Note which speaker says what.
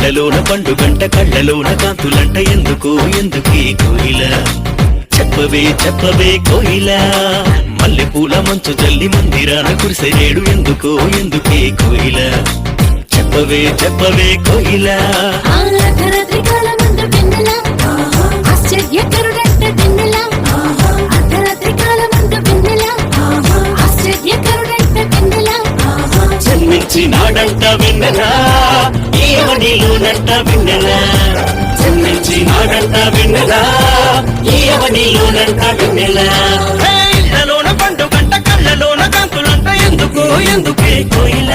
Speaker 1: కళ్ళలోన పండుగంట కళ్ళలోన కాంతులంట ఎందుకు ఎందుకే కోయిల చెప్పవే చెప్పవే కోయిల మల్లె పూల మంచు జల్లి మందిరాన కురిసేడు ఎందుకో ఎందుకే కోయిల చెప్పవే చెప్పవే కోయిల జన్మించినాడంట వెన్నెలా ఈయవనిలోనంట వెన్నెలా జన్మించినాడంట వెన్నెలా ఈయవనిలోనంట వెన్నెలా ఇళ్ళలోన పండుగంట కళ్ళలోన కాంతులంట ఎందుకు ఎందుకే కోయిల